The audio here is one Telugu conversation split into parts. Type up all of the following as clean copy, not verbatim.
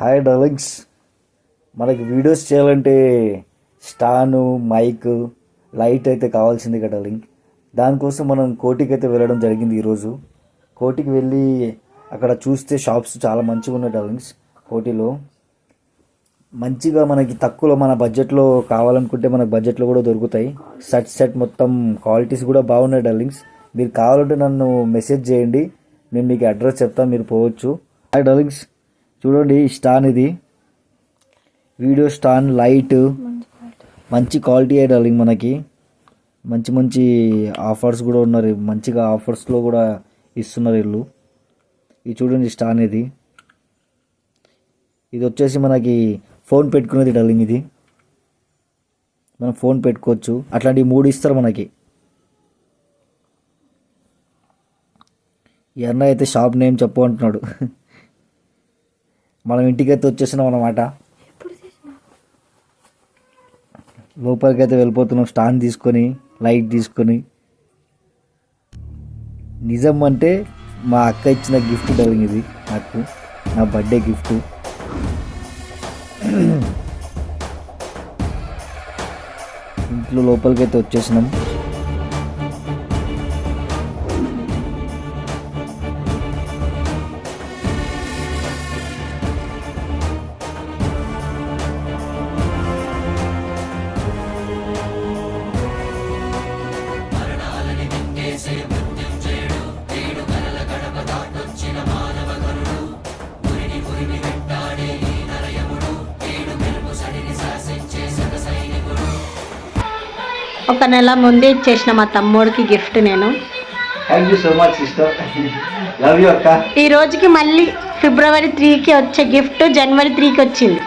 హాయ్ డార్లింగ్స్, మనకి వీడియోస్ చేయాలంటే స్టాండు, మైక్, లైట్ అయితే కావాల్సింది కదా డార్లింగ్. దానికోసం మనం కోటికి అయితే వెళ్ళడం జరిగింది. ఈరోజు కోటికి వెళ్ళి అక్కడ చూస్తే షాప్స్ చాలా మంచిగా ఉన్నాయి డార్లింగ్స్. కోటిలో మంచిగా మనకి తక్కువలో మన బడ్జెట్లో కావాలనుకుంటే మనకు బడ్జెట్లో కూడా దొరుకుతాయి. సెట్ మొత్తం క్వాలిటీస్ కూడా బాగున్నాయి డార్లింగ్స్. మీరు కావాలంటే నన్ను మెసేజ్ చేయండి, నేను మీకు అడ్రస్ చెప్తాను, మీరు పోవచ్చు. హాయ్ డార్లింగ్స్, చూడండి స్టాండ్, ఇది వీడియో స్టాండ్, లైట్ మంచి క్వాలిటీ డార్లింగ్. మనకి మంచి మంచి ఆఫర్స్ కూడా ఉన్నారు, మంచిగా ఆఫర్స్లో కూడా ఇస్తున్నారు వీళ్ళు. ఇది చూడండి స్టాండ్, ఇది వచ్చేసి మనకి ఫోన్ పెట్టుకునేది డార్లింగ్. ఇది మనం ఫోన్ పెట్టుకోవచ్చు. అట్లాంటివి 3 ఇస్తారు మనకి. ఈ అన్న అయితే షాప్ నేమ్ చెప్పు అంటున్నాడు. మనం ఇంటికైతే వచ్చేసినాం అన్నమాట. లోపలికి అయితే వెళ్ళిపోతున్నాం స్టాండ్ తీసుకొని, లైట్ తీసుకొని. నిజం అంటే మా అక్క ఇచ్చిన గిఫ్ట్ డార్లింగ్, ఇది నాకు నా బర్త్డే గిఫ్ట్. ఇంట్లో లోపలికి అయితే వచ్చేసినాం. ఒక నెల ముందే ఇచ్చేసిన మా తమ్ముడికి గిఫ్ట్ నేను. Thank you so much sister, love you అక్క. ఈ రోజుకి మళ్ళీ ఫిబ్రవరి 3కి వచ్చే గిఫ్ట్ జనవరి 3కి వచ్చింది.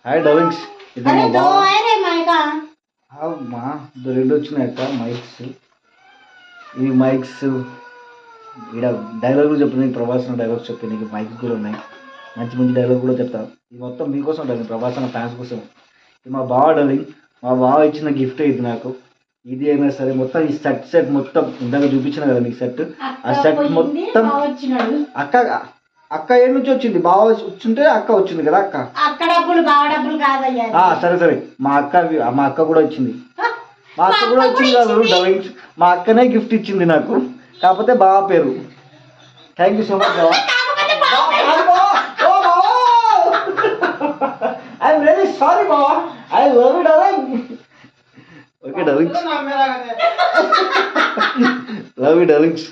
హాయ్ డార్లింగ్స్, ఇది మా అరే బావ. మైకా అమ్మా, 2 వచ్చినాయి అక్క మైక్స్. ఈ మైక్స్ ఇక్కడ డైలాగులు చెప్తున్నాయి, ప్రభాస్ డైలాగ్స్ చెప్తాను. నీకు మైక్స్ కూడా ఉన్నాయి, మంచి మంచి డైలాగ్ కూడా చెప్తాను. ఇది మొత్తం మీకోసం డార్లింగ్, ప్రభాస్ ఫ్యాన్స్ కోసం. ఇది మా బావ డార్లింగ్, మా బావ ఇచ్చిన గిఫ్ట్ ఇది నాకు. ఇది అయినా సరే మొత్తం ఈ సెట్ మొత్తం ఇందాక చూపించిన కదా మీకు సెట్. ఆ సెట్ మొత్తం అక్క ఏ నుంచి వచ్చింది, బావ వచ్చింటే అక్క వచ్చింది కదా. అక్క అక్కడ డబ్బులు బావ డబ్బులు కాదయ్యా. సరే మా అక్క కూడా వచ్చింది. మా అక్క కూడా వచ్చింది కాదు డార్లింగ్స్, మా అక్కనే గిఫ్ట్ ఇచ్చింది నాకు, కాకపోతే బావ పేరు. థ్యాంక్ యూ సో మచ్ బావ. ఐఎమ్ రియల్లీ సారీ బావ, I love you darling. Okay darlings, love you darlings,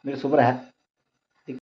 మీరు సూపర్ హ్యాపీ.